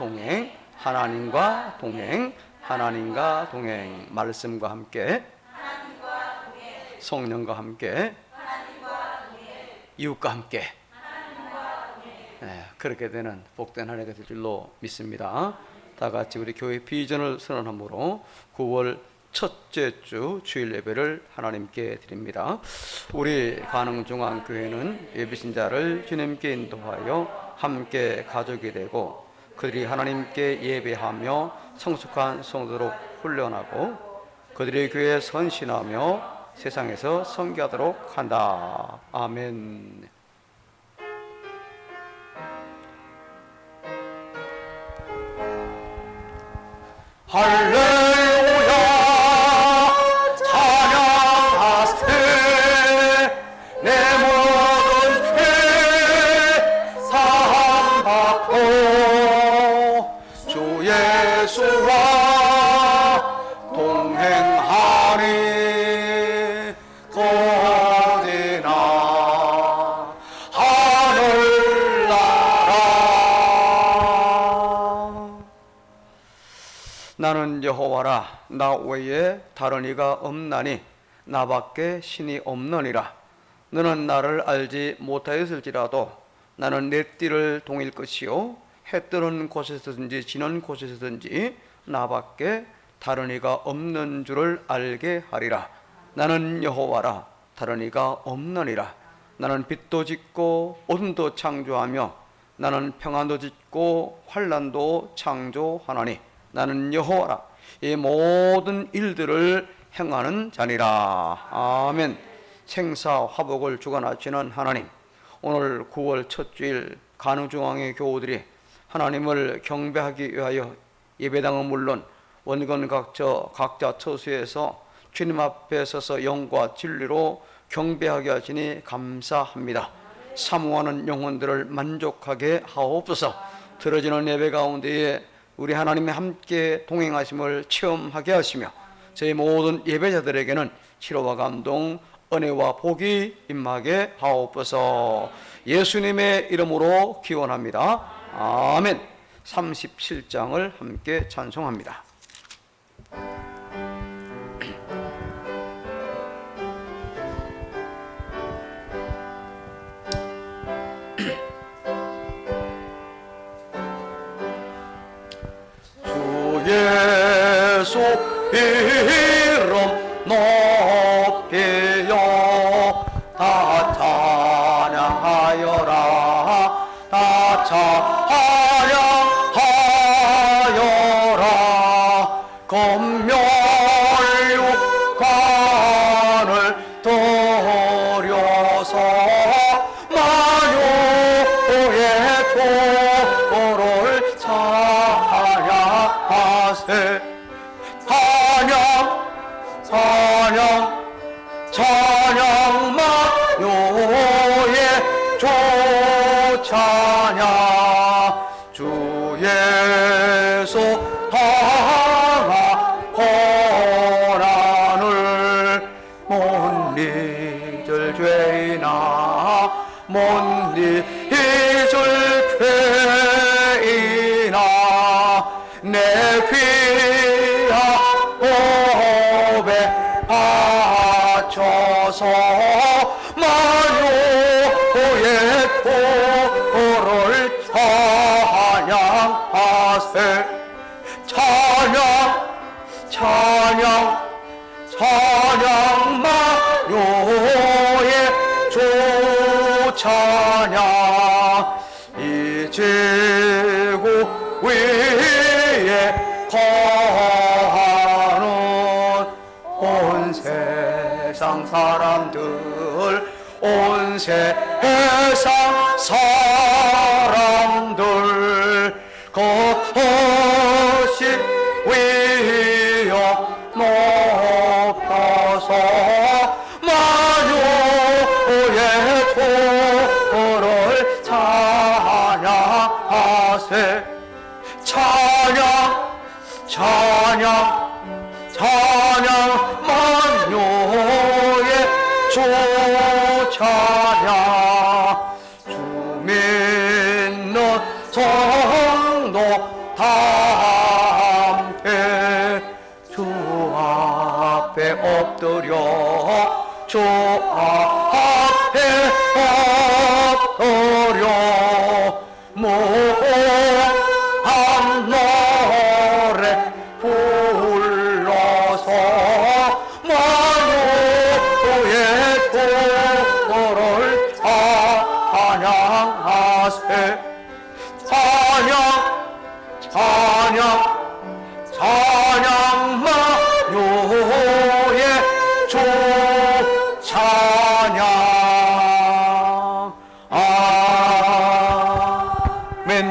동행, 하나님과 동행, 하나님과 동행. 말씀과 함께, 성령과 함께, 이웃과 함께. 네, 그렇게 되는 복된 한 해가 될 줄로 믿습니다. 다 같이 우리 교회 비전을 선언함으로 9월 첫째 주 주일 예배를 하나님께 드립니다. 우리 관흥중앙교회는 예비신자를 주님께 인도하여 함께 가족이 되고 그들이 하나님께 예배하며 성숙한 성도로 훈련하고 그들의 교회에 선신하며 세상에서 선교하도록 한다. 아멘. 할렐루야 찬양하세 내 모든 죄 사함받고 주 예수와 동행하니 어디나 하늘나라. 나는 여호와라 나 외에 다른 이가 없나니 나밖에 신이 없느니라. 너는 나를 알지 못하였을지라도 나는 내 띠를 동일 것이요 해 뜨는 곳에서든지 지는 곳에서든지 나밖에 다른 이가 없는 줄을 알게 하리라. 나는 여호와라 다른 이가 없느니라. 나는 빛도 짓고 어둠도 창조하며 나는 평안도 짓고 환난도 창조하나니 나는 여호와라 이 모든 일들을 행하는 자니라. 아멘. 생사 화복을 주관하시는 하나님, 오늘 9월 첫 주일 관흥중앙의 교우들이 하나님을 경배하기 위하여 예배당은 물론 원건 각자 처소에서 주님 앞에 서서 영과 진리로 경배하게 하시니 감사합니다. 사모하는 영혼들을 만족하게 하옵소서. 들어지는 예배 가운데에 우리 하나님의 함께 동행하심을 체험하게 하시며 저희 모든 예배자들에게는 치료와 감동, 은혜와 복이 임하게 하옵소서. 예수님의 이름으로 기원합니다. 아멘. 37장을 함께 찬송합니다. 예수 이름 높이여 다 찬양하여라. 다 찬양하여라. 검멸육관을 들여서 마요의 도를 찬양하세. 찬양 마요의 주 찬양. 주 예수 당하 고난을 못 잊을 죄이나 못 잊을 죄이나 내 귀한 호흡에 바쳐서 마요의 도를 찬양하세. 찬양 마요의 주 찬양. 이 지구 위에 거하는 온 세상 사람들, 온 세상 사람들 그것이 위여 높여서 마요의 도를 찬양하세. 찬양 만요의 주 찬양. 주 믿는 성도 다 함께 주 앞에 엎드려 주 앞에 엎드려 모한 노래 불러서 만유의 주를 찬양하세. 찬양 만유의 주 찬양. 아멘.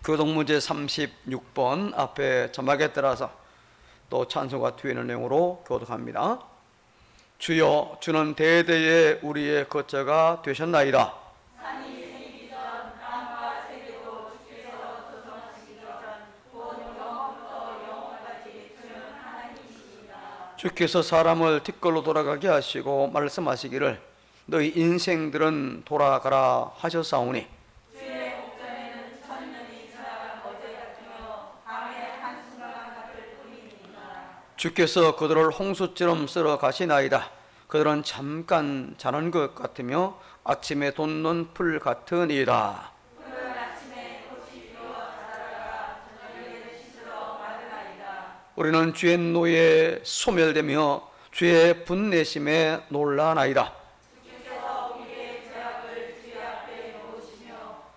교동문제 36번 앞에 자막에 따라서 또 찬송가 뒤에 있는 내용으로 교독합니다. 주여, 주는 대대에 우리의 거처가 되셨나이다. 주께서 사람을 뒷걸로 돌아가게 하시고 말씀하시기를 너희 인생들은 돌아가라 하셨사오니 주의 목전에는 천년이 지나간 어제 같으며 밤의 한순간 같을 뿐이니라. 주께서 그들을 홍수처럼 쓸어 가시나이다. 그들은 잠깐 자는 것 같으며 아침에 돋는 풀 같으니라. 우리는 주의 노에 소멸되며 주의 분내심에 놀라나이다. 주께서 우리의 죄악을 주의 앞에 놓으시며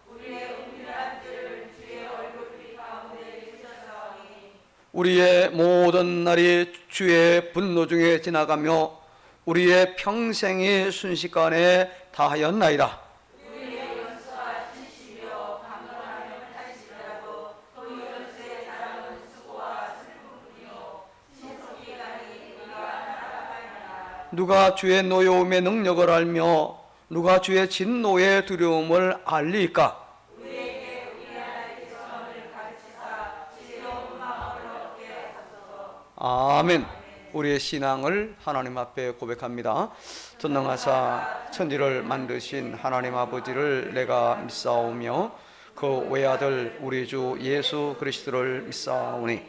우리의 은밀한 죄를 주의 얼굴빛 가운데 주셨사오니 우리의 모든 날이 주의 분노 중에 지나가며 우리의 평생이 순식간에 다하였나이다. 누가 주의 노여움의 능력을 알며 누가 주의 진노의 두려움을 알리까? 우리에게 우리 하나님의 성을 가르치사 지혜로운 마음을 얻게 하소서. 아멘. 우리의 신앙을 하나님 앞에 고백합니다. 전능하사 천지를 만드신 하나님 아버지를 내가 믿사오며 그 외아들 우리 주 예수 그리스도를 믿사오니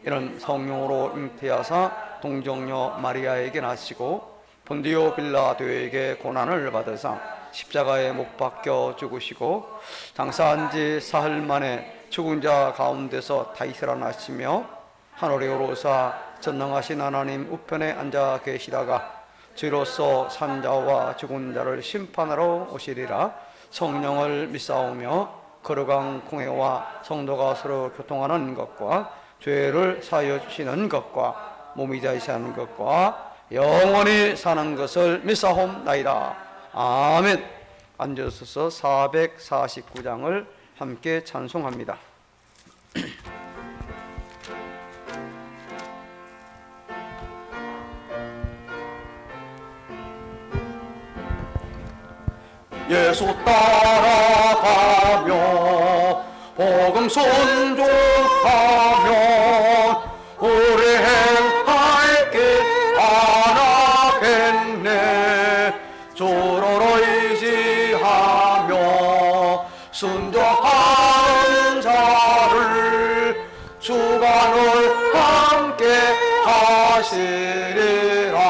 이는 성령으로 잉태하사 동정녀 마리아에게 나시고 본디오 빌라도에게 고난을 받으사 십자가에 못 박혀 죽으시고 장사한 지 사흘 만에 죽은 자 가운데서 다시 살아나시며 하늘에 오르사 전능하신 하나님 우편에 앉아 계시다가 주로서 산자와 죽은 자를 심판하러 오시리라. 성령을 믿사오며 거룩한 공회와 성도가 서로 교통하는 것과 죄를 사하여 주시는 것과 몸이 되시는 것과 영원히 사는 것을 믿사옵나이다. 아멘. 앉으셔서 449장을 함께 찬송합니다. 예수 따라가며 복음 순종하며 우리 행할 길 하나겠네. 주로 의지하며 순종하는 자를 주가 늘 함께 하시리라.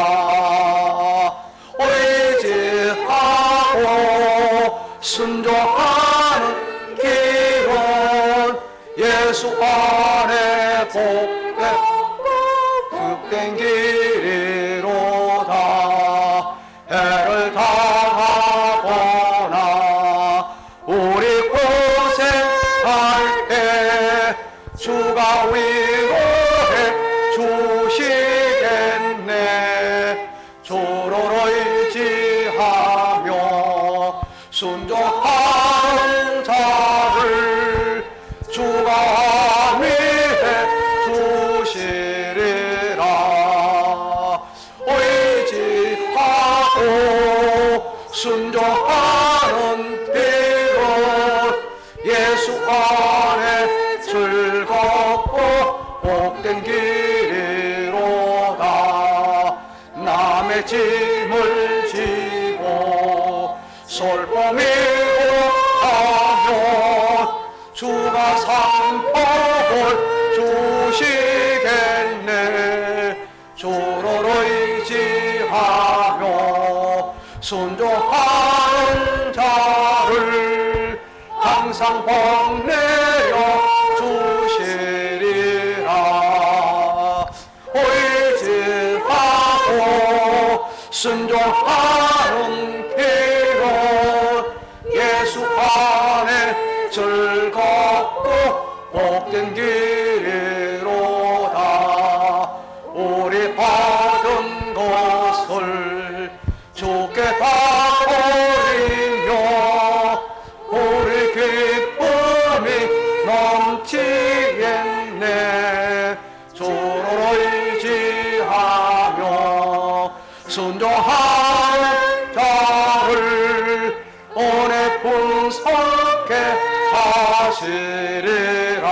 의지하고 순종하는 길은 예수 안에 복된 길이로다. 해를 당하거나 우리 고생할 때 주가 위로해 주시겠네. 주로 의지하며 순종하는 자를 주가 위해 주시리라. 의지하고 순종하는 길은 예수 안에 즐겁고 복된 길이로다. 남의 짐을 지고 솔봄이고 하며 상복을 주시겠네. 주를 의지하며 순종하는 자를 항상 복내어 주시리라. 의지하고 순종하는 길은 예수 안에 즐겁고 복된 길이로다. 우리 받은 것을 주께 다 드리며 우리 기쁨이 넘치겠네. 주를 의지하며 순종하는 자를 은혜 풍성케 하시리라.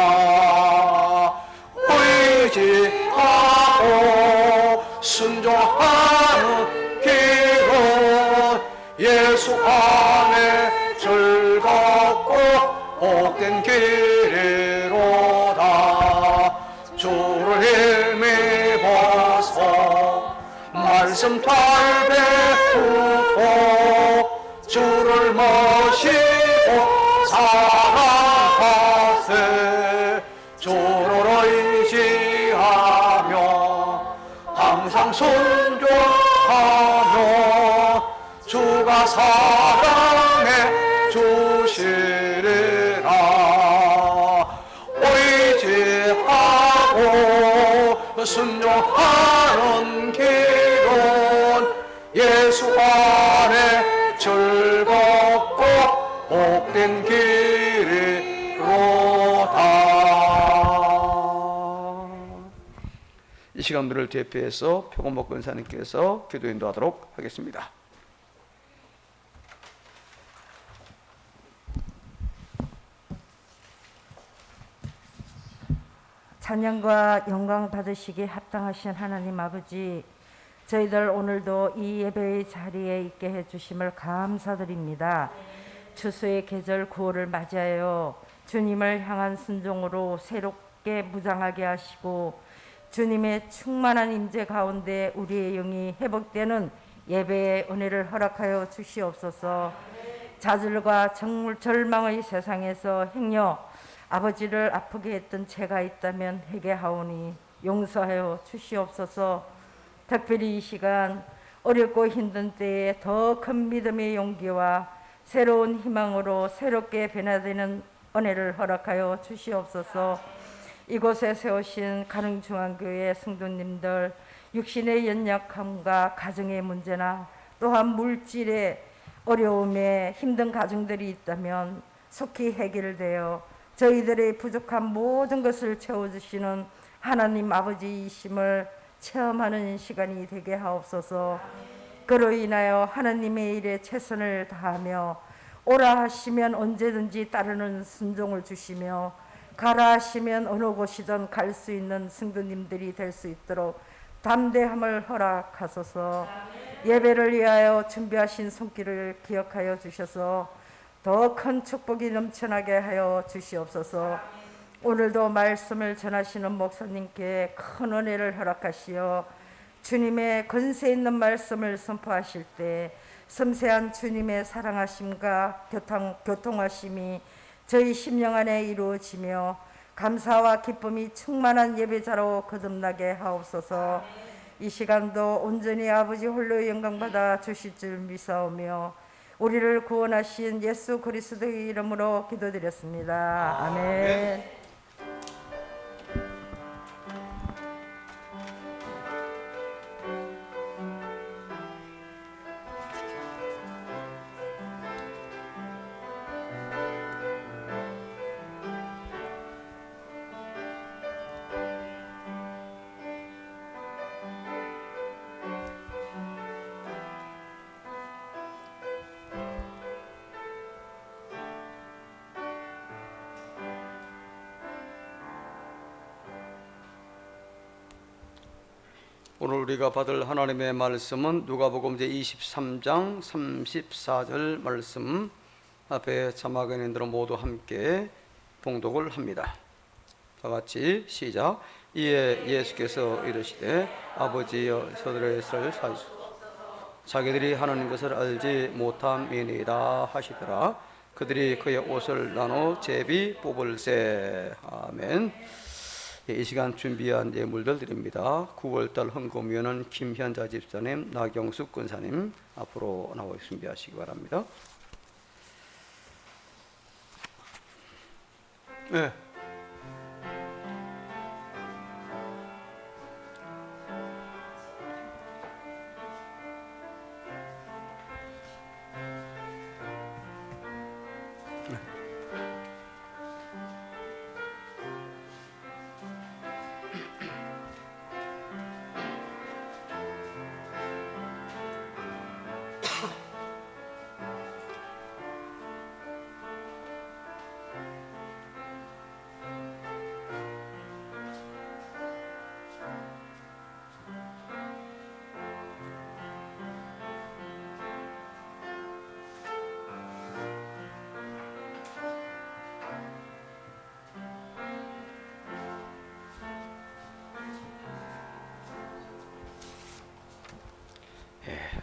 의지하고 순종하는 길은 예수 안에 즐겁고 복된 길이로다. 주를 힘입어서 말씀 잘 배우고 주를 모시고 살아가세. 주를 의지하며 항상 순종하며 주가 사랑해 주시리라. 의지하고 순종하는 길은 예수 안에 즐겁고 복된 길이로다. 이 시간들을 대표해서 표고목 권사님께서 기도 인도하도록 하겠습니다. 찬양과 영광 받으시기에 합당하신 하나님 아버지, 저희들 오늘도 이 예배의 자리에 있게 해주심을 감사드립니다. 추수의 계절 9월을 맞이하여 주님을 향한 순종으로 새롭게 무장하게 하시고 주님의 충만한 임재 가운데 우리의 영이 회복되는 예배의 은혜를 허락하여 주시옵소서. 좌절과 절망의 세상에서 행여 아버지를 아프게 했던 죄가 있다면 회개하오니 용서하여 주시옵소서. 특별히 이 시간 어렵고 힘든 때에 더 큰 믿음의 용기와 새로운 희망으로 새롭게 변화되는 은혜를 허락하여 주시옵소서. 이곳에 세우신 가릉중앙교회 성도님들, 육신의 연약함과 가정의 문제나 또한 물질의 어려움에 힘든 가정들이 있다면 속히 해결되어 저희들의 부족한 모든 것을 채워주시는 하나님 아버지이심을 체험하는 시간이 되게 하옵소서. 그로 인하여 하나님의 일에 최선을 다하며 오라 하시면 언제든지 따르는 순종을 주시며 가라 하시면 어느 곳이든 갈 수 있는 성도님들이 될 수 있도록 담대함을 허락하소서. 예배를 위하여 준비하신 손길을 기억하여 주셔서 더 큰 축복이 넘쳐나게 하여 주시옵소서. 오늘도 말씀을 전하시는 목사님께 큰 은혜를 허락하시어 주님의 권세 있는 말씀을 선포하실 때 섬세한 주님의 사랑하심과 교통하심이 저희 심령 안에 이루어지며 감사와 기쁨이 충만한 예배자로 거듭나게 하옵소서. 이 시간도 온전히 아버지 홀로 영광받아 주실 줄 믿사오며 우리를 구원하신 예수 그리스도의 이름으로 기도드렸습니다. 아멘. 오늘 우리가 받을 하나님의 말씀은 누가복음 제23장 34절 말씀. 앞에 자막에 있는 대로 모두 함께 봉독을 합니다. 다 같이 시작. 이에 예수께서 이르시되 아버지여 저들의 것을 사주소서. 자기들이 하는 것을 알지 못함이니이다 하시더라. 그들이 그의 옷을 나눠 제비 뽑을세. 아멘. 이 시간 준비한 예물들 드립니다. 9월달 헌금위원은 김현자 집사님, 나경숙 권사님 앞으로 나와 준비하시기 바랍니다. 네.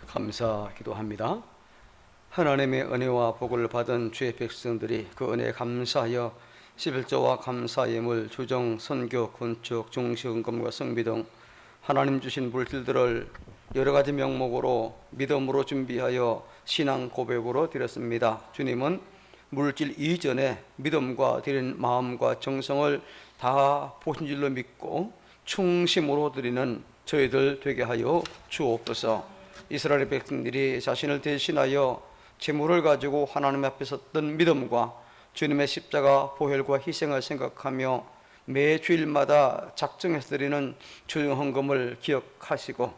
감사 기도합니다. 하나님의 은혜와 복을 받은 주의 백성들이 그 은혜에 감사하여 11조와 감사 예물, 주정, 선교, 건축, 중시헌금과 성비 등 하나님 주신 물질들을 여러 가지 명목으로 믿음으로 준비하여 신앙 고백으로 드렸습니다. 주님은 물질 이전에 믿음과 드린 마음과 정성을 다 보신 줄로 믿고 충심으로 드리는 저희들 되게 하여 주옵소서. 이스라엘 백성들이 자신을 대신하여 재물을 가지고 하나님 앞에 섰던 믿음과 주님의 십자가 보혈과 희생을 생각하며 매 주일마다 작정해서 드리는 주정헌금을 기억하시고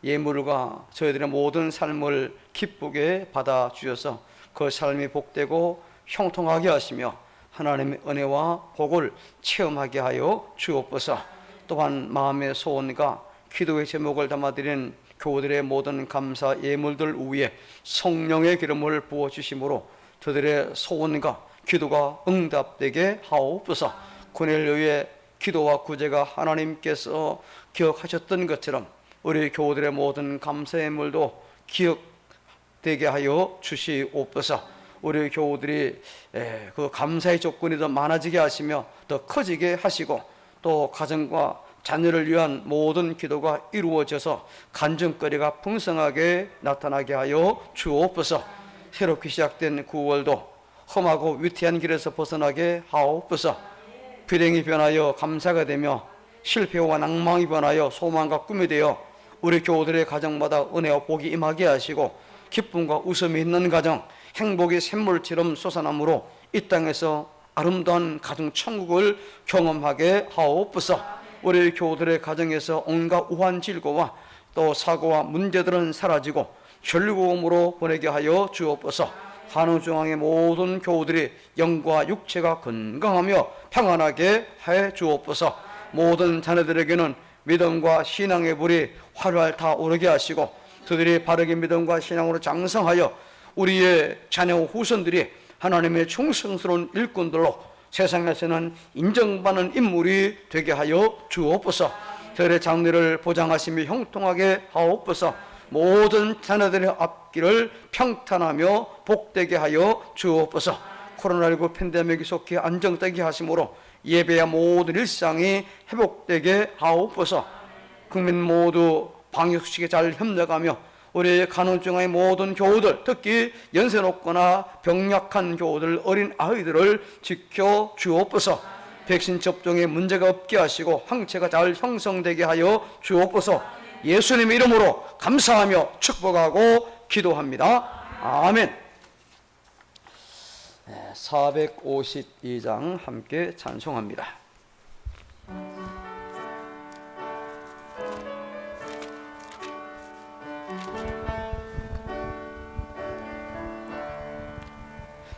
예물과 저희들의 모든 삶을 기쁘게 받아주셔서 그 삶이 복되고 형통하게 하시며 하나님의 은혜와 복을 체험하게 하여 주옵소서. 또한 마음의 소원과 기도의 제목을 담아드린 교우들의 모든 감사 예물들 위에 성령의 기름을 부어주심으로 저들의 소원과 기도가 응답되게 하옵소서. 고넬료의 기도와 구제가 하나님께서 기억하셨던 것처럼 우리 교우들의 모든 감사 예물도 기억되게 하여 주시옵소서. 우리 교우들이 그 감사의 조건이 더 많아지게 하시며 더 커지게 하시고 또 가정과 자녀를 위한 모든 기도가 이루어져서 간증거리가 풍성하게 나타나게 하여 주옵소서. 새롭게 시작된 9월도 험하고 위태한 길에서 벗어나게 하옵소서. 불행이 변하여 감사가 되며 실패와 낭망이 변하여 소망과 꿈이 되어 우리 교우들의 가정마다 은혜와 복이 임하게 하시고 기쁨과 웃음이 있는 가정, 행복의 샘물처럼 솟아나므로 이 땅에서 아름다운 가정 천국을 경험하게 하옵소서. 우리 교우들의 가정에서 온갖 우한 질고와 또 사고와 문제들은 사라지고 즐거움으로 보내게 하여 주옵소서. 한우중앙의 모든 교우들이 영과 육체가 건강하며 평안하게 해 주옵소서. 모든 자녀들에게는 믿음과 신앙의 불이 활활 타오르게 하시고 그들이 바르게 믿음과 신앙으로 장성하여 우리의 자녀 후손들이 하나님의 충성스러운 일꾼들로 세상에서는 인정받는 인물이 되게 하여 주옵소서. 저의 장래를 보장하시며 형통하게 하옵소서. 모든 자녀들의 앞길을 평탄하며 복되게 하여 주옵소서. 코로나19 팬데믹이 속히 안정되게 하심으로 예배와 모든 일상이 회복되게 하옵소서. 국민 모두 방역수칙에 잘 협력하며 우리 간호중앙의 모든 교우들, 특히 연세 높거나 병약한 교우들, 어린 아이들을 지켜 주옵소서. 백신 접종에 문제가 없게 하시고 항체가 잘 형성되게 하여 주옵소서. 예수님의 이름으로 감사하며 축복하고 기도합니다. 아멘. 452장 함께 찬송합니다.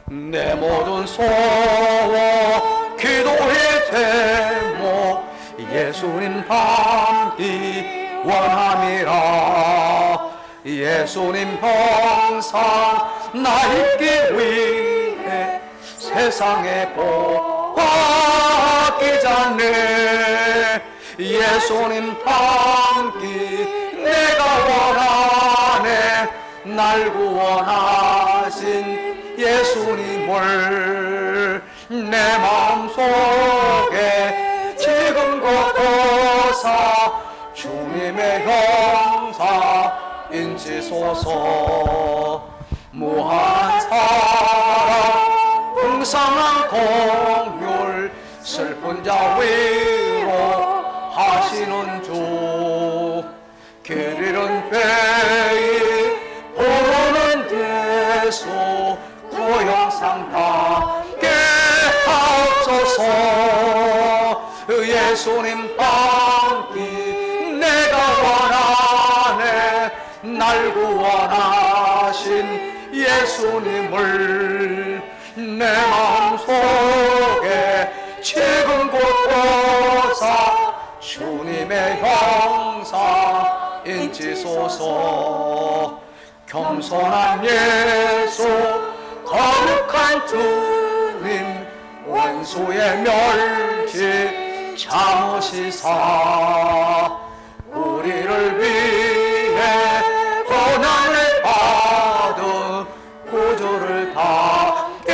내 모든 소원 기도의 제목 예수님 닮기 원함이라. 예수님 형상 나 있기 위해 세상에 복 바뀌지 않네. 예수님 함께 내가 원하네. 날 구원하신 예수님을 내 마음속에 지금 곳곳아 주님의 형사 인치소서. 무한 사랑 풍성한 공율 슬픈 자 위로하시는 주. 길 잃은 배이 부르는 예수 그 형상 닿게 하옵소서. 예수님 함께 내가 원하네. 날 구원하신 예수님을 내 마음속에 지금 곳곳아 주님의 형사 인치소서. 겸손한 예수 거룩한 주님 원수의 멸치 참으시사 우리를 위해 고난을 받은 구주를 받게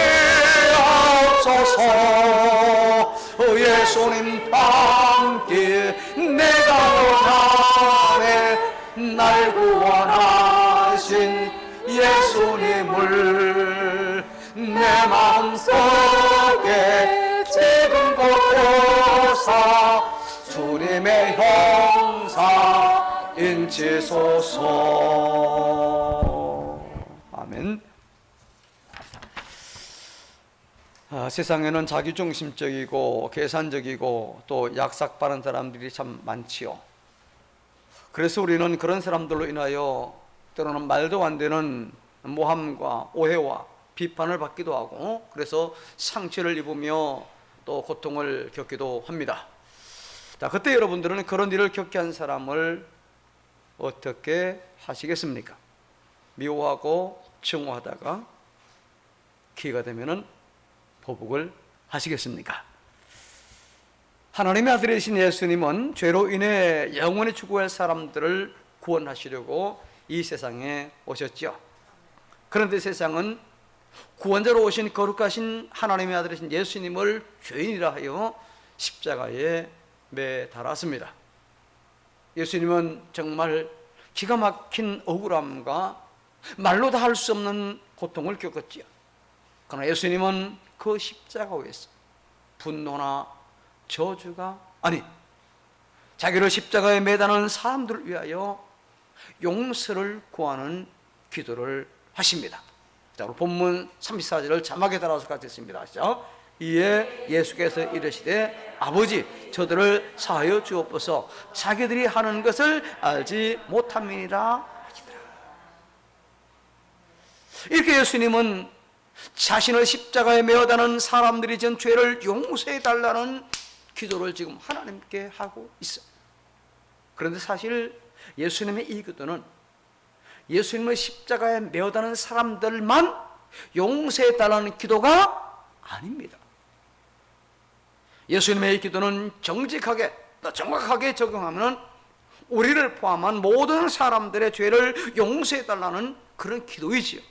하옵소서. 예수님 함께 내가 원하네. 날 구원하신 예수님을 내 마음속에 지금 곳곳아 주님의 형사 인치소서. 아멘. 세상에는 자기중심적이고 계산적이고 또 약삭빠른 사람들이 참 많지요. 그래서 우리는 그런 사람들로 인하여 때로는 말도 안 되는 모함과 오해와 비판을 받기도 하고 그래서 상처를 입으며 또 고통을 겪기도 합니다. 자, 그때 여러분들은 그런 일을 겪게 한 사람을 어떻게 하시겠습니까? 미워하고 증오하다가 기회가 되면은 보복을 하시겠습니까? 하나님의 아들이신 예수님은 죄로 인해 영원히 죽어야 할 사람들을 구원하시려고 이 세상에 오셨죠. 그런데 세상은 구원자로 오신 거룩하신 하나님의 아들이신 예수님을 죄인이라 하여 십자가에 매달았습니다. 예수님은 정말 기가 막힌 억울함과 말로 다 할 수 없는 고통을 겪었지요. 그러나 예수님은 그 십자가 위에서 분노나 저주가 아니 자기를 십자가에 매다는 사람들을 위하여 용서를 구하는 기도를 하십니다. 자, 우리 본문 34절을 자막에 따라서 같이 읽습니다. 시작. 이에 예수께서 이르시되 아버지 저들을 사하여 주옵소서 자기들이 하는 것을 알지 못함이니라 하시더라. 이렇게 예수님은 자신을 십자가에 매어다는 사람들이 진 죄를 용서해 달라는 기도를 지금 하나님께 하고 있어요. 그런데 사실 예수님의 이 기도는 예수님을 십자가에 매어다는 사람들만 용서해 달라는 기도가 아닙니다. 예수님의 이 기도는 정직하게 또 정확하게 적용하면 우리를 포함한 모든 사람들의 죄를 용서해 달라는 그런 기도이지요.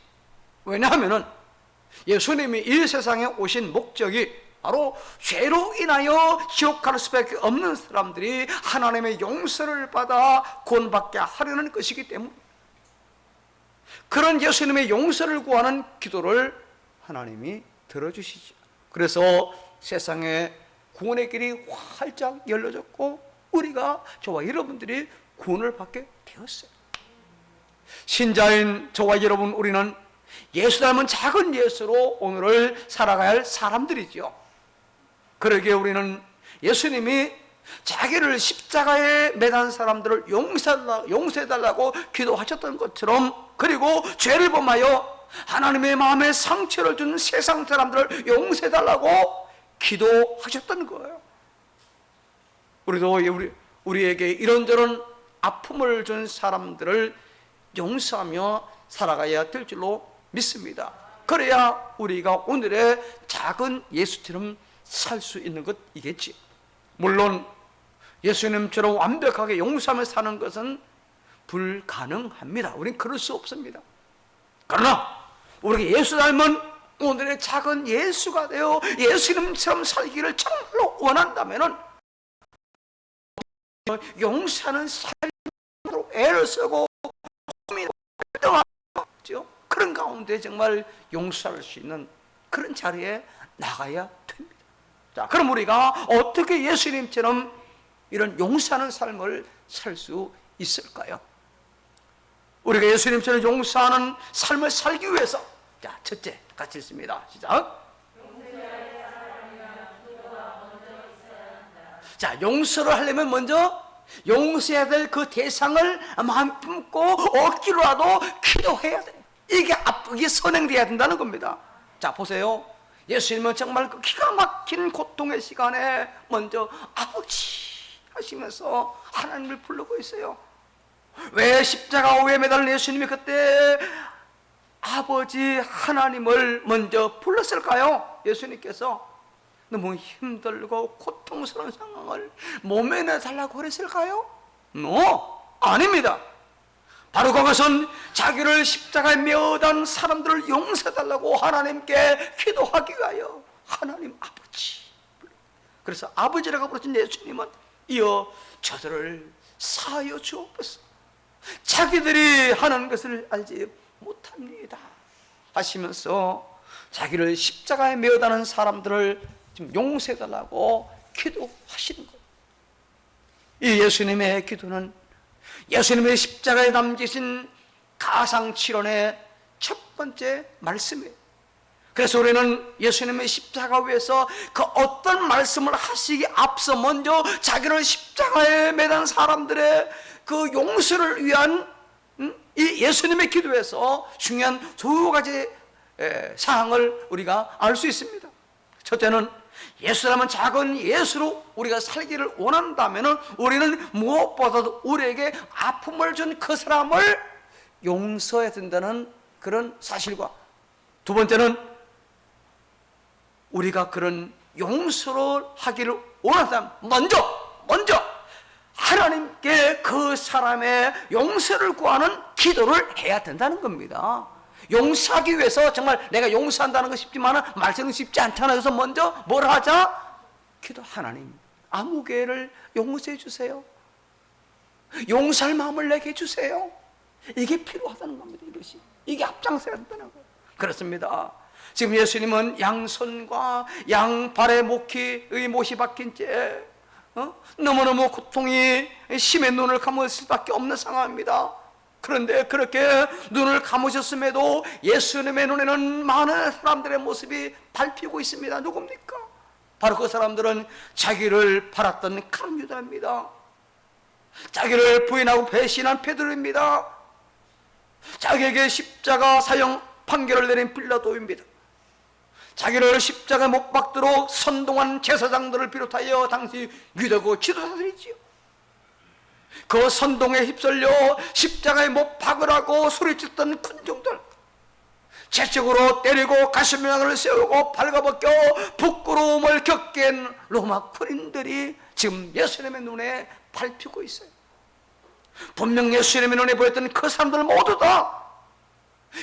왜냐하면 예수님이 이 세상에 오신 목적이 바로 죄로 인하여 지옥 갈 수밖에 없는 사람들이 하나님의 용서를 받아 구원받게 하려는 것이기 때문에 그런 예수님의 용서를 구하는 기도를 하나님이 들어주시죠. 그래서 세상에 구원의 길이 활짝 열려졌고 우리가 저와 여러분들이 구원을 받게 되었어요. 신자인 저와 여러분 우리는 예수 닮은 작은 예수로 오늘을 살아가야 할 사람들이죠. 그러기에 우리는 예수님이 자기를 십자가에 매단 사람들을 용서해달라고 기도하셨던 것처럼 그리고 죄를 범하여 하나님의 마음에 상처를 준 세상 사람들을 용서해달라고 기도하셨던 거예요. 우리도 우리에게 이런저런 아픔을 준 사람들을 용서하며 살아가야 될 줄로 믿습니다. 그래야 우리가 오늘의 작은 예수처럼 살 수 있는 것이겠지. 물론 예수님처럼 완벽하게 용서하며 사는 것은 불가능합니다. 우리는 그럴 수 없습니다. 그러나 우리가 예수 닮은 오늘의 작은 예수가 되어 예수님처럼 살기를 정말로 원한다면 용서하는 삶으로 애를 쓰고 고민하죠. 그런 가운데 정말 용서할 수 있는 그런 자리에 나가야 됩니다. 자, 그럼 우리가 어떻게 예수님처럼 이런 용서하는 삶을 살 수 있을까요? 우리가 예수님처럼 용서하는 삶을 살기 위해서, 자, 첫째 같이 읽습니다. 시작. 자, 용서를 하려면 먼저 용서해야 될 그 대상을 마음 품고 억지로라도 기도해야 돼. 이게 선행돼야 된다는 겁니다. 자, 보세요. 예수님은 정말 그 기가 막힌 고통의 시간에 먼저 아버지 하시면서 하나님을 부르고 있어요. 왜 십자가 위에 매달린 예수님이 그때 아버지 하나님을 먼저 불렀을까요? 예수님께서 너무 힘들고 고통스러운 상황을 모면해 달라고 그랬을까요? 아닙니다. 바로 그것은 자기를 십자가에 매어단 사람들을 용서해 달라고 하나님께 기도하기 위하여 하나님 아버지. 그래서 아버지라고 부르신 예수님은 이어 저들을 사하여 주옵소서. 자기들이 하는 것을 알지 못합니다 하시면서 자기를 십자가에 매어다는 사람들을 지금 용서해달라고 기도하시는 거예요. 이 예수님의 기도는 예수님의 십자가에 담기신 가상칠언의 첫 번째 말씀이에요. 그래서 우리는 예수님의 십자가 위에서 그 어떤 말씀을 하시기 앞서 먼저 자기를 십자가에 매단 사람들의 그 용서를 위한 이 예수님의 기도에서 중요한 두 가지 사항을 우리가 알 수 있습니다. 첫째는 예수라면 작은 예수로 우리가 살기를 원한다면 우리는 무엇보다도 우리에게 아픔을 준 그 사람을 용서해야 된다는 그런 사실과, 두 번째는 우리가 그런 용서를 하기를 원한다면 먼저 하나님께 그 사람의 용서를 구하는 기도를 해야 된다는 겁니다. 용서하기 위해서 정말 내가 용서한다는 거 쉽지만 말씀은 쉽지 않잖아요. 그래서 먼저 뭘 하자? 기도. 하나님, 아무개를 용서해 주세요. 용서할 마음을 내게 주세요. 이게 필요하다는 겁니다. 이게 앞장서야 된다는 거예요. 그렇습니다. 지금 예수님은 양손과 양발에 못이 박힌 채 너무너무 고통이 심해 눈을 감을 수밖에 없는 상황입니다. 그런데 그렇게 눈을 감으셨음에도 예수님의 눈에는 많은 사람들의 모습이 밟히고 있습니다. 누굽니까? 바로 그 사람들은 자기를 팔았던 강유다입니다. 자기를 부인하고 배신한 베드로입니다. 자기에게 십자가 사형 판결을 내린 빌라도입니다. 자기를 십자가에 못 박도록 선동한 제사장들을 비롯하여 당시 유대고 지도자들이지요. 그 선동에 휩쓸려 십자가에 못 박으라고 소리쳤던 군중들, 채찍으로 때리고 가시명을 세우고 발가벗겨 부끄러움을 겪게 한 로마 군인들이 지금 예수님의 눈에 밟히고 있어요. 분명 예수님의 눈에 보였던 그 사람들 모두 다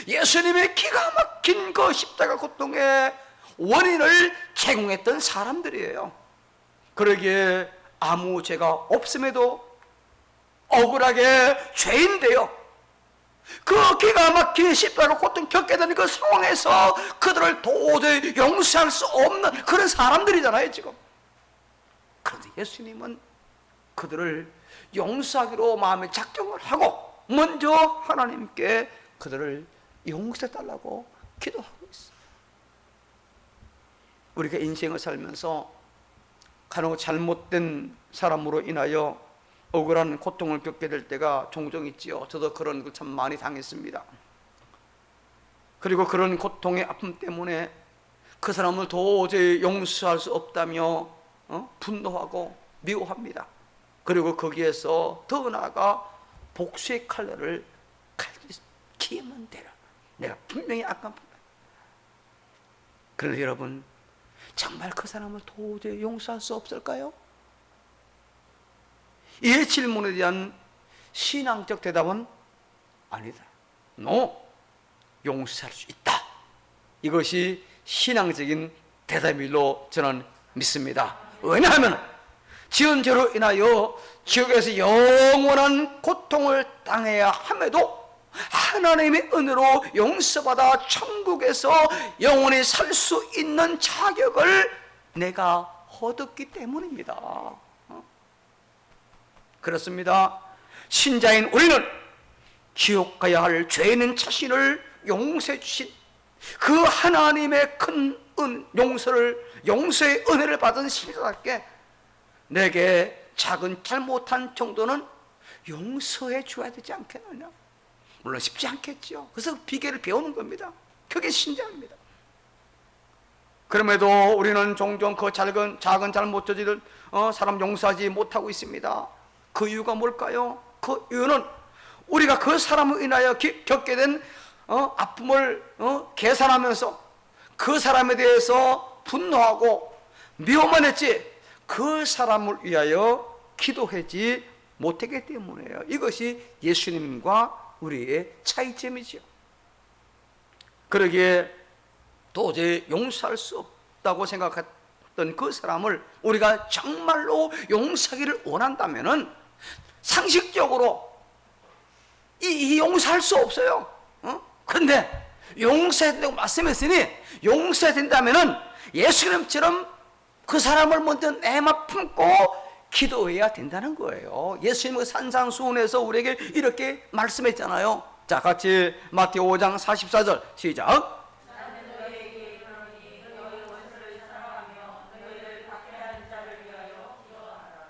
예수님의 기가 막힌 그 십자가 고통의 원인을 제공했던 사람들이에요. 그러기에 아무 죄가 없음에도 억울하게 죄인데요, 그 기가 막힌 십자가 고통 겪게 되는 그 상황에서 그들을 도저히 용서할 수 없는 그런 사람들이잖아요 지금. 그런데 예수님은 그들을 용서하기로 마음에 작정을 하고 먼저 하나님께 그들을 용서해 달라고 기도하고 있어요. 우리가 인생을 살면서 간혹 잘못된 사람으로 인하여 억울한 고통을 겪게 될 때가 종종 있지요. 저도 그런 걸 참 많이 당했습니다. 그리고 그런 고통의 아픔 때문에 그 사람을 도저히 용서할 수 없다며 분노하고 미워합니다. 그리고 거기에서 더 나아가 복수의 칼날을 기회만 대라. 내가 분명히 아까 그런데 여러분, 정말 그 사람을 도저히 용서할 수 없을까요? 이 질문에 대한 신앙적 대답은 아니다. 용서할 수 있다. 이것이 신앙적인 대답일로 저는 믿습니다. 왜냐하면 지은 죄로 인하여 지옥에서 영원한 고통을 당해야 함에도 하나님의 은혜로 용서받아 천국에서 영원히 살 수 있는 자격을 내가 얻었기 때문입니다. 그렇습니다. 신자인 우리는 지옥 가야 할 죄 있는 자신을 용서해 주신 그 하나님의 큰 용서의 은혜를 받은 신자답게 내게 작은 잘못한 정도는 용서해 줘야 되지 않겠느냐. 물론 쉽지 않겠죠. 그래서 비결을 배우는 겁니다. 그게 신자입니다. 그럼에도 우리는 종종 그 작은 잘못 저지른 사람 용서하지 못하고 있습니다. 그 이유가 뭘까요? 그 이유는 우리가 그 사람을 인하여 겪게 된 아픔을 계산하면서 그 사람에 대해서 분노하고 미워만 했지 그 사람을 위하여 기도하지 못했기 때문이에요. 이것이 예수님과 우리의 차이점이죠. 그러기에 도저히 용서할 수 없다고 생각했던 그 사람을 우리가 정말로 용서하기를 원한다면은 상식적으로 이 용서할 수 없어요. 그런데 용서해야 된다고 말씀했으니 용서해야 된다면은 예수님처럼 그 사람을 먼저 내마 품고 기도해야 된다는 거예요. 예수님은 산상수훈에서 우리에게 이렇게 말씀했잖아요. 자, 같이 마태오 5장 44절 시작.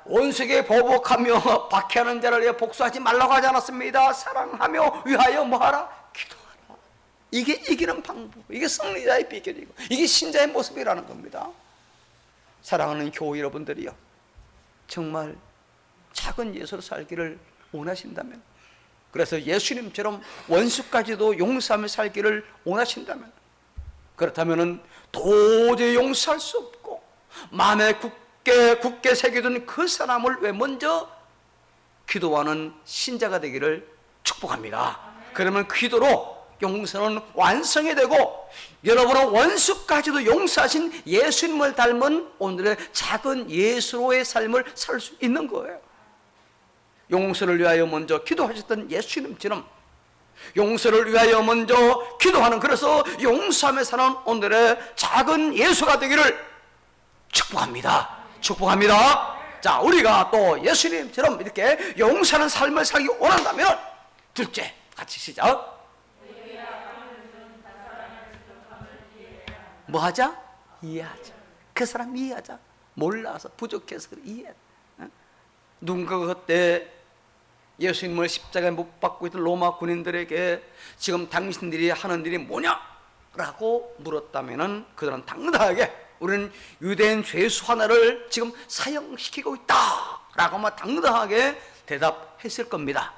원수에게 보복하며 박해하는 자를 위해 복수하지 말라고 하지 않았습니다. 사랑하며 위하여 뭐하라? 기도하라. 이게 이기는 방법, 이게 승리자의 비결이고 이게 신자의 모습이라는 겁니다. 사랑하는 교회 여러분들이요, 정말 작은 예수로 살기를 원하신다면, 그래서 예수님처럼 원수까지도 용서하며 살기를 원하신다면, 그렇다면 도저히 용서할 수 없고 마음에 굳게 새겨둔 그 사람을 왜 먼저 기도하는 신자가 되기를 축복합니다. 그러면 기도로 용서는 완성이 되고 여러분은 원수까지도 용서하신 예수님을 닮은 오늘의 작은 예수로의 삶을 살 수 있는 거예요. 용서를 위하여 먼저 기도하셨던 예수님처럼 용서를 위하여 먼저 기도하는, 그래서 용서하며 사는 오늘의 작은 예수가 되기를 축복합니다. 축복합니다. 자, 우리가 또 예수님처럼 이렇게 용서하는 삶을 살기 원한다면 둘째, 같이 시작. 뭐 하자? 이해하자. 그 사람 이해하자. 몰라서 부족해서 이해하자. 누군가가 그때 예수님을 십자가에 못 박고 있던 로마 군인들에게 지금 당신들이 하는 일이 뭐냐? 라고 물었다면 그들은 당당하게 우리는 유대인 죄수 하나를 지금 사형시키고 있다 라고만 당당하게 대답했을 겁니다.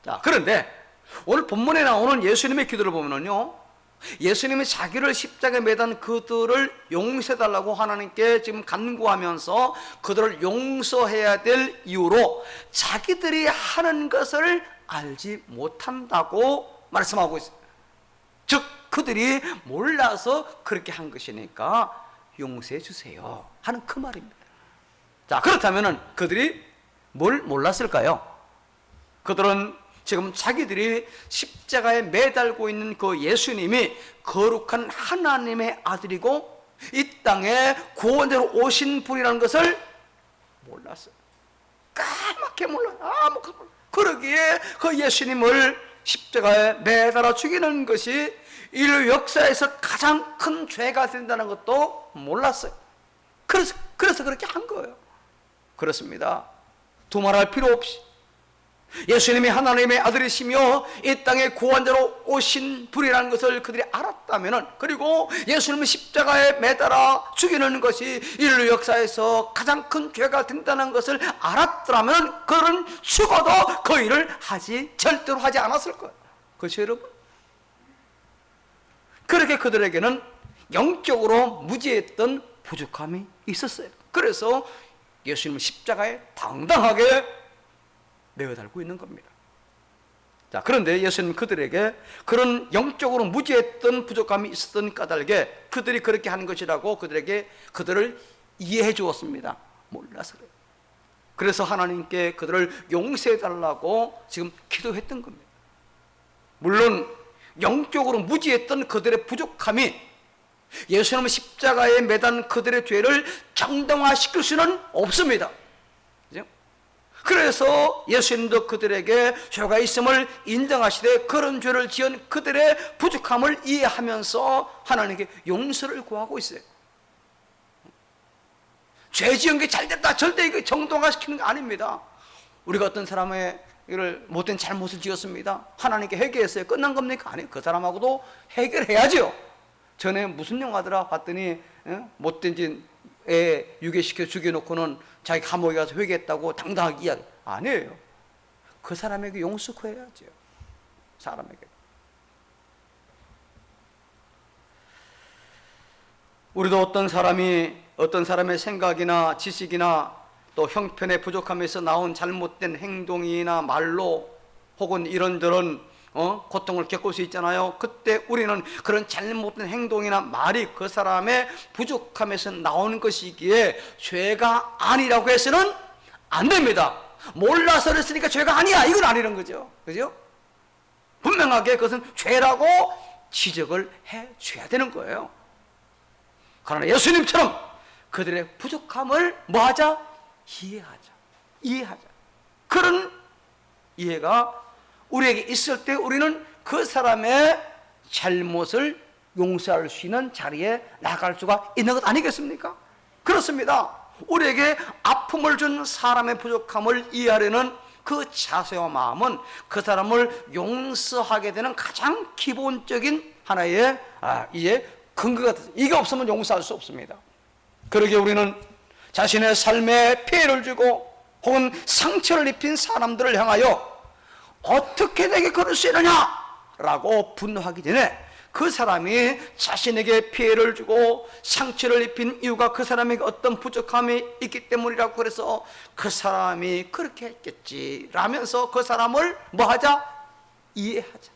자, 그런데 오늘 본문에 나오는 예수님의 기도를 보면요, 예수님이 자기를 십자가에 매단 그들을 용서해달라고 하나님께 지금 간구하면서 그들을 용서해야 될 이유로 자기들이 하는 것을 알지 못한다고 말씀하고 있어요. 즉 그들이 몰라서 그렇게 한 것이니까 용서해 주세요 하는 그 말입니다. 자, 그렇다면 그들이 뭘 몰랐을까요? 그들은 지금 자기들이 십자가에 매달고 있는 그 예수님이 거룩한 하나님의 아들이고 이 땅에 구원자로 오신 분이라는 것을 몰랐어요. 까맣게 몰라요. 아무것도 몰라요. 그러기에 그 예수님을 십자가에 매달아 죽이는 것이 인류 역사에서 가장 큰 죄가 된다는 것도 몰랐어요. 그래서 그렇게 한 거예요. 그렇습니다. 두말할 필요 없이 예수님이 하나님의 아들이시며 이 땅에 구원자로 오신 분이라는 것을 그들이 알았다면, 그리고 예수님을 십자가에 매달아 죽이는 것이 인류 역사에서 가장 큰 죄가 된다는 것을 알았더라면 그들은 죽어도 그 일을 절대로 하지 않았을 거예요. 그렇죠, 여러분? 그렇게 그들에게는 영적으로 무지했던 부족함이 있었어요. 그래서 예수님은 십자가에 당당하게 매어 달고 있는 겁니다. 자, 그런데 예수님은 그들에게 그런 영적으로 무지했던 부족함이 있었던 까닭에 그들이 그렇게 하는 것이라고 그들을 이해해 주었습니다. 몰라서 그래요. 그래서 하나님께 그들을 용서해 달라고 지금 기도했던 겁니다. 물론 영적으로 무지했던 그들의 부족함이 예수님은 십자가에 매단 그들의 죄를 정당화시킬 수는 없습니다. 그죠? 그래서 예수님도 그들에게 죄가 있음을 인정하시되 그런 죄를 지은 그들의 부족함을 이해하면서 하나님께 용서를 구하고 있어요. 죄 지은 게 잘됐다, 절대 이거 정당화시키는 게 아닙니다. 우리가 어떤 사람의 이걸 못된 잘못을 지었습니다, 하나님께 회개했어요, 끝난 겁니까? 아니요. 그 사람하고도 해결해야죠. 전에 무슨 영화더라 봤더니 못된 짓 애 유괴시켜 죽여놓고는 자기 감옥에 가서 회개했다고 당당하게 이야기. 아니에요. 그 사람에게 용서 구해야죠. 사람에게. 우리도 어떤 사람의 생각이나 지식이나 또 형편의 부족함에서 나온 잘못된 행동이나 말로 혹은 이런저런 고통을 겪을 수 있잖아요. 그때 우리는 그런 잘못된 행동이나 말이 그 사람의 부족함에서 나오는 것이기에 죄가 아니라고 해서는 안 됩니다. 몰라서 그랬으니까 죄가 아니야, 이건 아니라는 거죠. 그죠? 분명하게 그것은 죄라고 지적을 해 줘야 되는 거예요. 그러나 예수님처럼 그들의 부족함을 뭐하자? 이해하자. 그런 이해가 우리에게 있을 때 우리는 그 사람의 잘못을 용서할 수 있는 자리에 나갈 수가 있는 것 아니겠습니까? 그렇습니다. 우리에게 아픔을 준 사람의 부족함을 이해하려는 그 자세와 마음은 그 사람을 용서하게 되는 가장 기본적인 하나의 이해 근거가 되죠. 이게 없으면 용서할 수 없습니다. 그러기에 우리는 자신의 삶에 피해를 주고 혹은 상처를 입힌 사람들을 향하여 어떻게 내게 그럴 수 있느냐 라고 분노하기 전에 그 사람이 자신에게 피해를 주고 상처를 입힌 이유가 그 사람에게 어떤 부족함이 있기 때문이라고 그래서 그 사람이 그렇게 했겠지 라면서 그 사람을 뭐하자? 이해하자.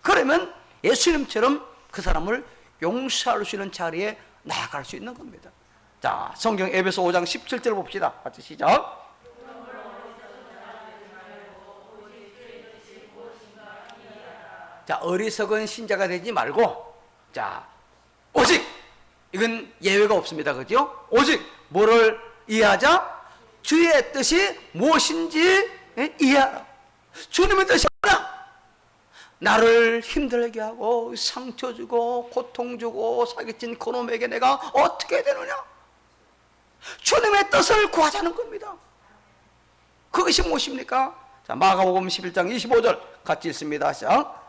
그러면 예수님처럼 그 사람을 용서할 수 있는 자리에 나아갈 수 있는 겁니다. 자, 성경 에베소 5장 17절 봅시다. 같이 시작. 자, 어리석은 신자가 되지 말고, 자, 오직, 이건 예외가 없습니다. 그죠? 오직, 뭐를 이해하자? 주의 뜻이 무엇인지 이해하라. 주님의 뜻이 뭐냐? 나를 힘들게 하고, 상처 주고, 고통 주고, 사기친 그놈에게 내가 어떻게 되느냐? 주님의 뜻을 구하자는 겁니다. 그것이 무엇입니까? 자, 마가복음 11장 25절 같이 읽습니다. 시작.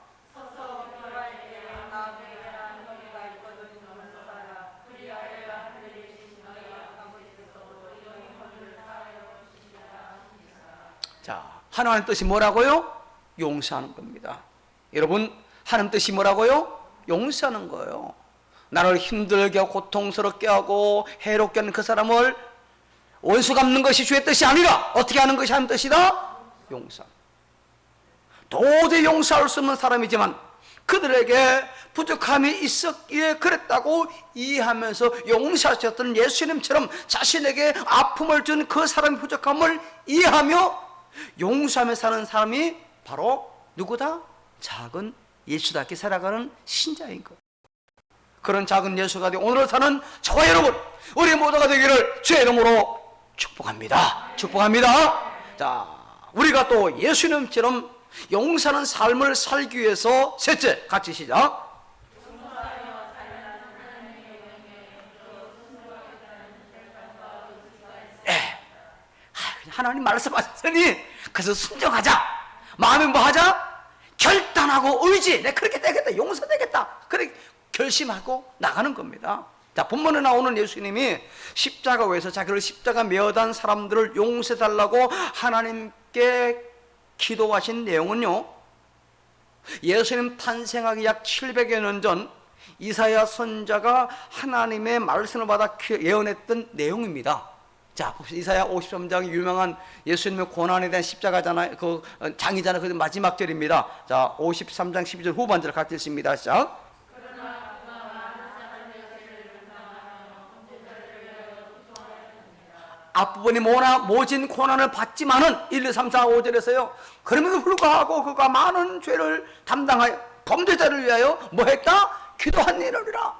자, 하나님의 뜻이 뭐라고요? 용서하는 겁니다. 여러분, 하나님 뜻이 뭐라고요? 용서하는 거예요. 나를 힘들게 하고 고통스럽게 하고 해롭게 하는 그 사람을 원수 갚는 것이 주의 뜻이 아니라 어떻게 하는 것이 하나님 뜻이다? 용서. 도저히 용서할 수 없는 사람이지만 그들에게 부족함이 있었기에 그랬다고 이해하면서 용서하셨던 예수님처럼 자신에게 아픔을 준 그 사람의 부족함을 이해하며 용서하며 사는 사람이 바로 누구다? 작은 예수답게 살아가는 신자인 것. 그런 작은 예수가 되어 오늘 사는 저와 여러분, 우리 모두가 되기를 주의 이름으로 축복합니다. 자, 우리가 또 예수님처럼 용서하는 삶을 살기 위해서 셋째, 같이 시작. 하나님 말씀하셨으니 그래서 순종하자. 마음에 뭐 하자? 결단하고 의지. 내가 그렇게 되겠다, 용서되겠다, 그렇게 결심하고 나가는 겁니다. 자, 본문에 나오는 예수님이 십자가 위에서 자기를 십자가 매어단 사람들을 용서해달라고 하나님께 기도하신 내용은요, 예수님 탄생하기 약 700여 년 전 이사야 선자가 하나님의 말씀을 받아 예언했던 내용입니다. 자, 이사야 53장 유명한 예수님의 고난에 대한 십자가잖아요. 그 장이잖아요. 그 마지막 절입니다. 자, 53장 12절 후반절 같이 읽습니다. 시작. 앞부분이 모진 고난을 받지만은 1, 2, 3, 4, 5절에서요. 그럼에도 불구하고 그가 많은 죄를 담당하여 범죄자를 위하여 뭐 했다? 기도한 일이라.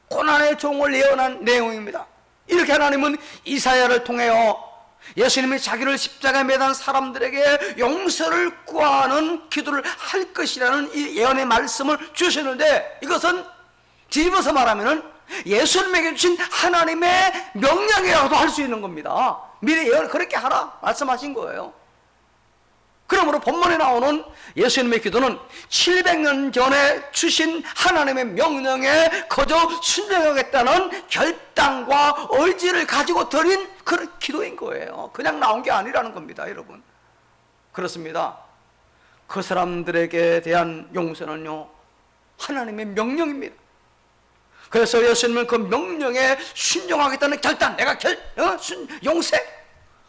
고난의 종을 예언한 내용입니다. 이렇게 하나님은 이사야를 통하여 예수님이 자기를 십자가에 매단 사람들에게 용서를 구하는 기도를 할 것이라는 이 예언의 말씀을 주셨는데, 이것은 뒤집어서 말하면은 예수님에게 주신 하나님의 명령이라고도 할 수 있는 겁니다. 미리 예언을 그렇게 하라 말씀하신 거예요. 그러므로 본문에 나오는 예수님의 기도는 700년 전에 주신 하나님의 명령에 거저 순종하겠다는 결단과 의지를 가지고 드린 그런 기도인 거예요. 그냥 나온 게 아니라는 겁니다, 여러분. 그렇습니다. 그 사람들에게 대한 용서는요, 하나님의 명령입니다. 그래서 예수님은 그 명령에 순종하겠다는 결단, 내가 용서,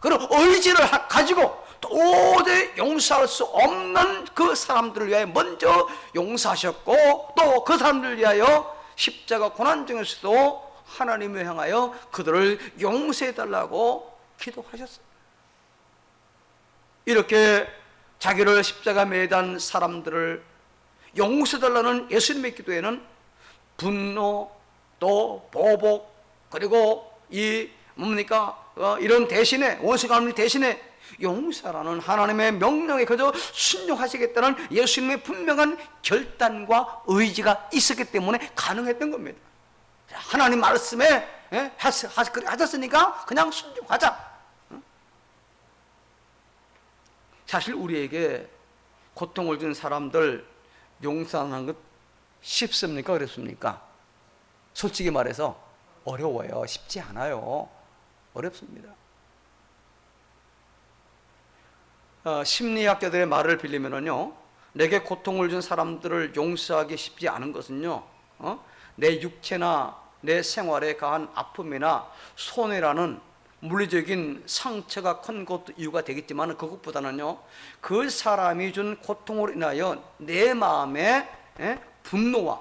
그리고 의지를 가지고 도저히 용서할 수 없는 그 사람들을 위하여 먼저 용서하셨고, 또 그 사람들을 위하여 십자가 고난 중에서도 하나님을 향하여 그들을 용서해달라고 기도하셨어요. 이렇게 자기를 십자가 매단 사람들을 용서해달라는 예수님의 기도에는 분노, 또 보복, 그리고 이런 대신에, 원수감리 대신에 용서라는 하나님의 명령에 그저 순종하시겠다는 예수님의 분명한 결단과 의지가 있었기 때문에 가능했던 겁니다. 하나님 말씀에 하셨으니까 그냥 순종하자. 사실 우리에게 고통을 준 사람들 용서하는 것 쉽습니까? 어렵습니까? 솔직히 말해서 어려워요. 쉽지 않아요. 어렵습니다. 심리학자들의 말을 빌리면요, 내게 고통을 준 사람들을 용서하기 쉽지 않은 것은요, 내 육체나 내 생활에 가한 아픔이나 손해라는 물리적인 상처가 큰 것도 이유가 되겠지만, 그것보다는요, 그 사람이 준 고통으로 인하여 내 마음에 분노와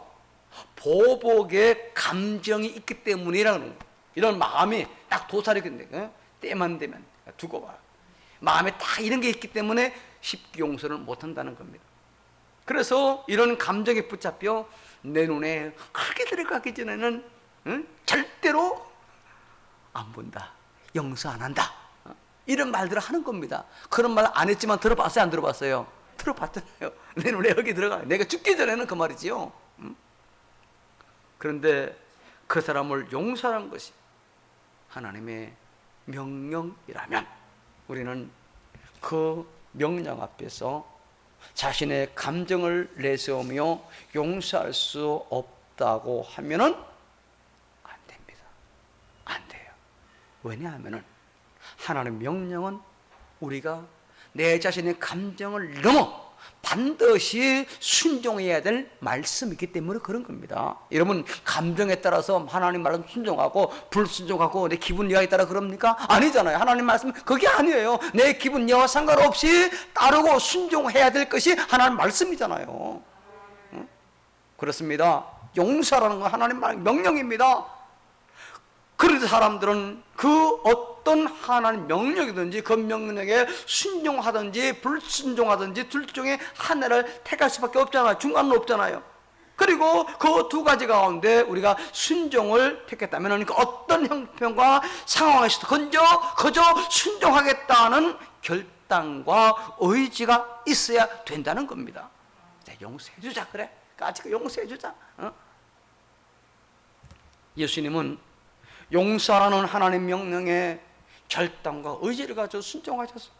보복의 감정이 있기 때문이라는 거예요. 이런 마음이 딱 도사리겠네. 때만 되면 두고 봐. 마음에 딱 이런 게 있기 때문에 쉽게 용서를 못한다는 겁니다. 그래서 이런 감정에 붙잡혀 내 눈에 크게 들어가기 전에는 절대로 안 본다, 용서 안 한다, 이런 말들을 하는 겁니다. 그런 말 안 했지만 들어봤어요, 안 들어봤어요? 들어봤잖아요. 내 눈에 여기 들어가. 내가 죽기 전에는 그 말이지요. 그런데 그 사람을 용서하는 것이 하나님의 명령이라면 우리는 그 명령 앞에서 자신의 감정을 내세우며 용서할 수 없다고 하면은 안 됩니다. 안 돼요. 왜냐하면은 하나님의 명령은 우리가 내 자신의 감정을 넘어 반드시 순종해야 될 말씀이기 때문에 그런 겁니다. 여러분, 감정에 따라서 하나님 말씀 순종하고 불순종하고 내 기분 여하에 따라 그럽니까? 아니잖아요. 하나님 말씀 그게 아니에요. 내 기분 여하 상관없이 따르고 순종해야 될 것이 하나님 말씀이잖아요. 그렇습니다. 용서라는 건 하나님 명령입니다. 그런데 사람들은 그 어떤 하나님 명령이든지 그 명령에 순종하든지 불순종하든지 둘 중에 하나를 택할 수밖에 없잖아요. 중간은 없잖아요. 그리고 그 두 가지 가운데 우리가 순종을 택했다면 그 어떤 형편과 상황에서도 그저 순종하겠다는 결단과 의지가 있어야 된다는 겁니다. 용서해주자, 그래. 아직 용서해주자. 예수님은 용서라는 하나님 명령에 결단과 의지를 가지고 순종하셨습니다.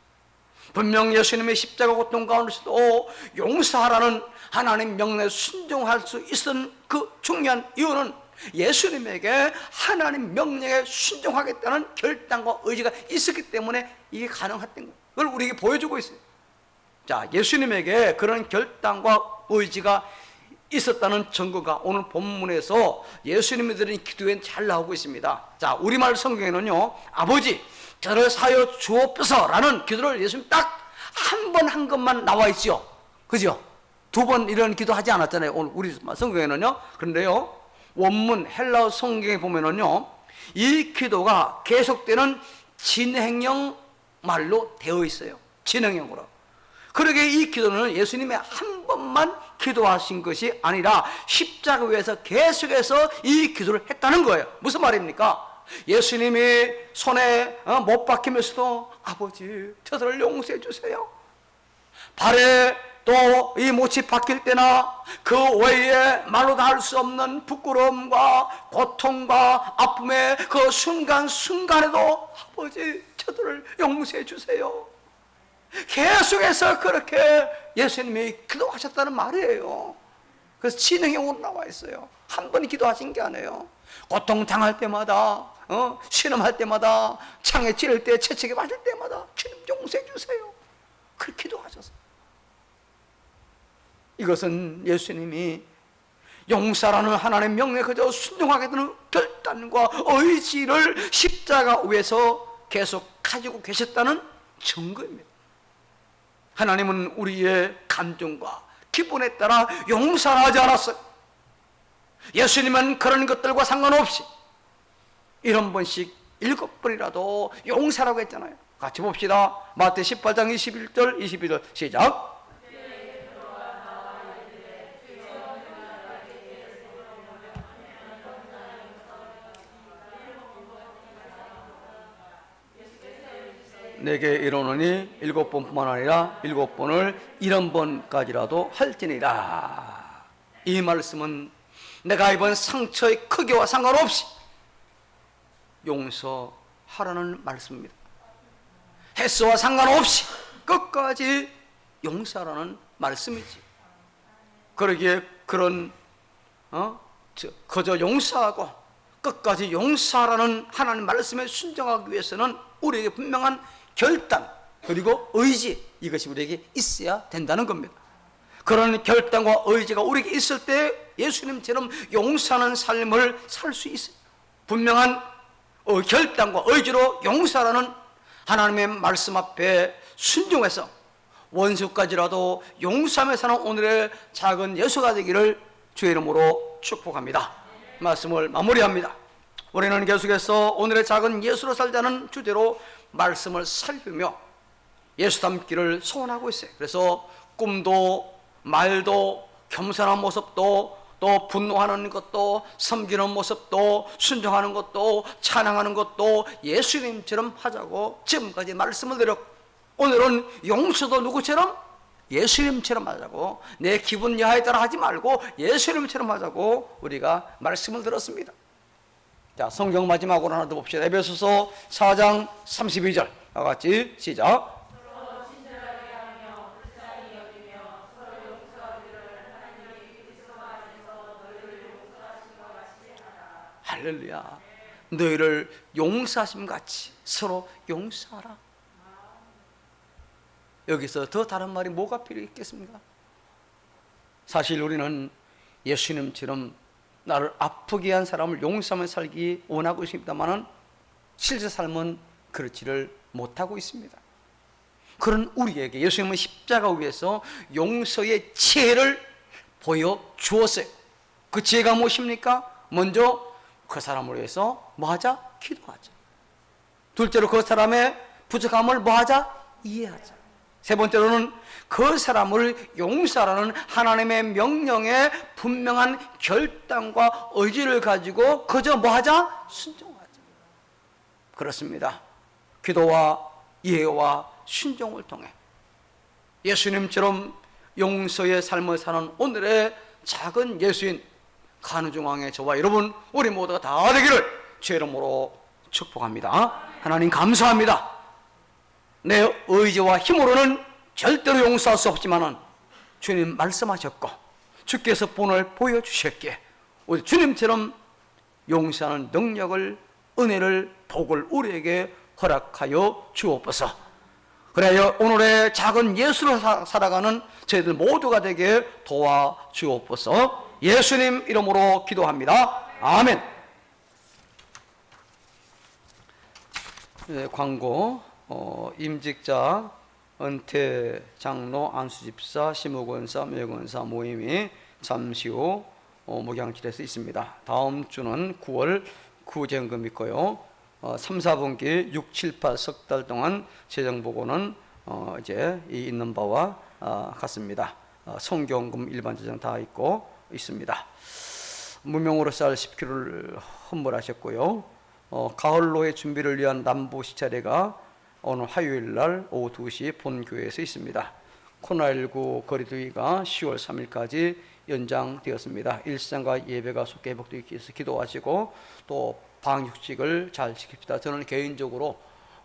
분명 예수님의 십자가 고통 가운데서도 용서하라는 하나님 명령에 순종할 수 있었던 그 중요한 이유는 예수님에게 하나님 명령에 순종하겠다는 결단과 의지가 있었기 때문에 이게 가능했던 거예요. 그걸 우리에게 보여주고 있어요. 자, 예수님에게 그런 결단과 의지가 있었다는 증거가 오늘 본문에서 예수님이 드린 기도에 잘 나오고 있습니다. 자, 우리말 성경에는요, 아버지 저를 사여 주옵소서라는 기도를 예수님 딱 한 번 한 것만 나와 있죠. 그죠? 두 번 이런 기도 하지 않았잖아요, 오늘 우리 성경에는요. 그런데요, 원문 헬라어 성경에 보면은요, 이 기도가 계속되는 진행형 말로 되어 있어요. 진행형으로. 그러게 이 기도는 예수님이 한 번만 기도하신 것이 아니라 십자가 위에서 계속해서 이 기도를 했다는 거예요. 무슨 말입니까? 예수님이 손에 못 박히면서도 아버지 저들을 용서해 주세요. 발에 또 이 못이 박힐 때나 그 외에 말로 다 할 수 없는 부끄러움과 고통과 아픔의 그 순간순간에도 아버지 저들을 용서해 주세요. 계속해서 그렇게 예수님이 기도하셨다는 말이에요. 그래서 진행형으로 나와 있어요. 한 번 기도하신 게 아니에요. 고통 당할 때마다, 신음할 때마다, 창에 찌를 때, 채찍에 맞을 때마다 주님 용서해 주세요. 그렇게 기도하셨어요. 이것은 예수님이 용서라는 하나님의 명령에 그저 순종하게 되는 결단과 의지를 십자가 위에서 계속 가지고 계셨다는 증거입니다. 하나님은 우리의 감정과 기분에 따라 용서하지 않았어요. 예수님은 그런 것들과 상관없이 7번씩 7번이라도 용서라고 했잖아요. 같이 봅시다. 마태 18장 21절 22절 시작. 내게 이르노니 7번뿐만 아니라 7번을 70번까지라도 할지니라. 이 말씀은 내가 입은 상처의 크기와 상관없이 용서하라는 말씀입니다. 횟수와 상관없이 끝까지 용서하라는 말씀이지. 그러기에 그런 그저 용서하고 끝까지 용서하라는 하나님 말씀에 순종하기 위해서는 우리에게 분명한 결단 그리고 의지, 이것이 우리에게 있어야 된다는 겁니다. 그런 결단과 의지가 우리에게 있을 때 예수님처럼 용서하는 삶을 살 수 있어요. 분명한 결단과 의지로 용서하라는 하나님의 말씀 앞에 순종해서 원수까지라도 용서하며 사는 오늘의 작은 예수가 되기를 주의 이름으로 축복합니다. 말씀을 마무리합니다. 우리는 계속해서 오늘의 작은 예수로 살자는 주제로 말씀을 살피며 예수 닮기를 소원하고 있어요. 그래서 꿈도 말도 겸손한 모습도 또 분노하는 것도 섬기는 모습도 순종하는 것도 찬양하는 것도 예수님처럼 하자고 지금까지 말씀을 드렸고, 오늘은 용서도 누구처럼? 예수님처럼 하자고, 내 기분 여하에 따라 하지 말고 예수님처럼 하자고 우리가 말씀을 들었습니다. 자, 성경 마지막으로 하나 더 봅시다. 에베소서 4장 32절 다 같이 시작. 할렐루야. 너희를 용서하심 같이 서로 용서하라. 여기서 더 다른 말이 뭐가 필요 있겠습니까? 사실 우리는 예수님처럼 나를 아프게 한 사람을 용서하며 살기 원하고 있습니다만 실제 삶은 그렇지를 못하고 있습니다. 그런 우리에게 예수님은 십자가 위에서 용서의 지혜를 보여주었어요. 그 지혜가 무엇입니까? 먼저 그 사람을 위해서 뭐하자? 기도하자. 둘째로 그 사람의 부족함을 뭐하자? 이해하자. 세 번째로는 그 사람을 용서하라는 하나님의 명령에 분명한 결단과 의지를 가지고 그저 뭐하자? 순종하자. 그렇습니다. 기도와 이해와 순종을 통해 예수님처럼 용서의 삶을 사는 오늘의 작은 예수인 간우중앙의 저와 여러분 우리 모두가 다 되기를 주의 이름으로 축복합니다. 하나님 감사합니다. 내 의지와 힘으로는 절대로 용서할 수 없지만 주님 말씀하셨고 주께서 본을 보여주셨기에 우리 주님처럼 용서하는 능력을, 은혜를, 복을 우리에게 허락하여 주옵소서. 그래야 오늘의 작은 예수로 살아가는 저희들 모두가 되게 도와주옵소서. 예수님 이름으로 기도합니다. 아멘. 네, 광고. 임직자 은퇴 장로 안수집사 시무권사 매권사 모임이 잠시 후 목양실에서 있습니다. 다음 주는 9월 구정금 있고요. 3, 4분기 6, 7, 8 석 달 동안 재정보고는 이제 있는 바와 같습니다. 성경금 일반 재정 다 있고 있습니다. 무명으로 쌀 10kg를 헌물하셨고요. 가을로의 준비를 위한 남부 시차례가 오늘 화요일 날 오후 2시 본교회에서 있습니다. 코로나19 거리두기가 10월 3일까지 연장되었습니다. 일상과 예배가 속히 회복되기 위해서 기도하시고 또 방역식을 잘 지킵시다. 저는 개인적으로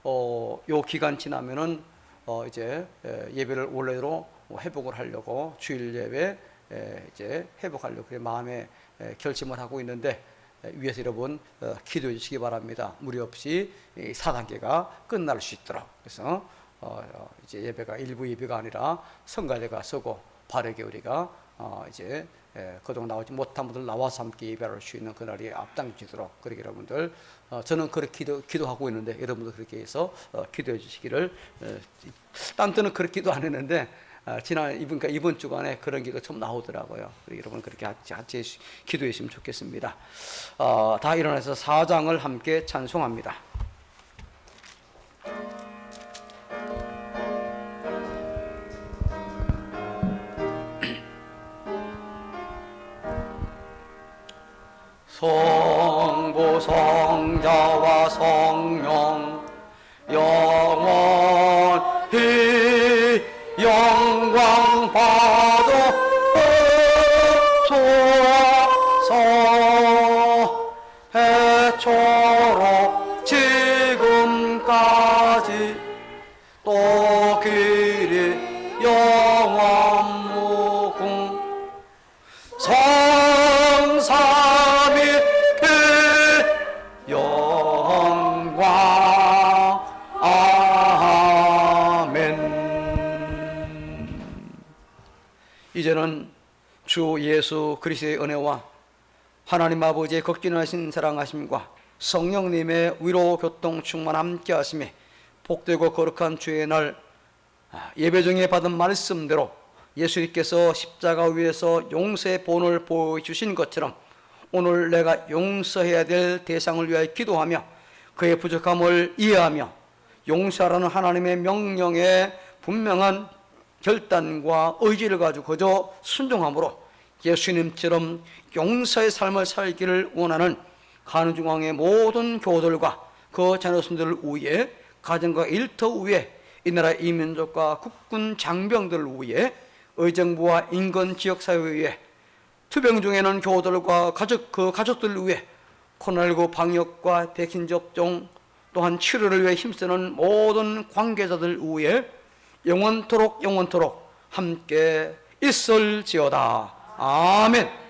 요 기간 지나면은 이제 예배를 원래대로 회복을 하려고 주일 예배 이제 회복하려고 그래 마음에 결심을 하고 있는데 위에서 여러분 기도해 주시기 바랍니다. 무리 없이 4단계가 끝날 수 있도록. 그래서 이제 예배가 일부 예배가 아니라 성가대가 서고 바르게 우리가 이제 그동안 나오지 못한 분들 나와서 함께 예배할 수 있는 그날이 앞당기도록 그렇게 여러분들 저는 그렇게 기도하고 있는데 여러분도 그렇게 해서 기도해 주시기를. 딴 때는 그렇게 기도 안 했는데 이번 주간에 그런 기도 좀 나오더라고요. 여러분 그렇게 같이 기도해 주시면 좋겠습니다. 다 일어나서 사장을 함께 찬송합니다. 성부 성자와 성령 영원히 영광 받옵소서. 해초록 지금까지 또 길이 영원 무궁 성삼위 영광. 아멘. 이제는 주 예수 그리스도의 은혜와 하나님 아버지의 극진하신 사랑하심과 성령님의 위로 교통 충만 함께 하심에 복되고 거룩한 주의 날 예배 중에 받은 말씀대로 예수님께서 십자가 위에서 용서의 본을 보여주신 것처럼 오늘 내가 용서해야 될 대상을 위하여 기도하며 그의 부족함을 이해하며 용서하라는 하나님의 명령에 분명한 결단과 의지를 가지고 그저 순종함으로 예수님처럼 용서의 삶을 살기를 원하는 가는중앙의 모든 교우들과 그 자녀손들을 위해 가정과 일터 위에 이 나라 이민족과 국군 장병들을 위해 의정부와 인근 지역사회 위에 투병 중에는 교우들과 그 가족들을 위해 코로나19 방역과 백신 접종 또한 치료를 위해 힘쓰는 모든 관계자들 위해 영원토록 함께 있을지어다. 아멘.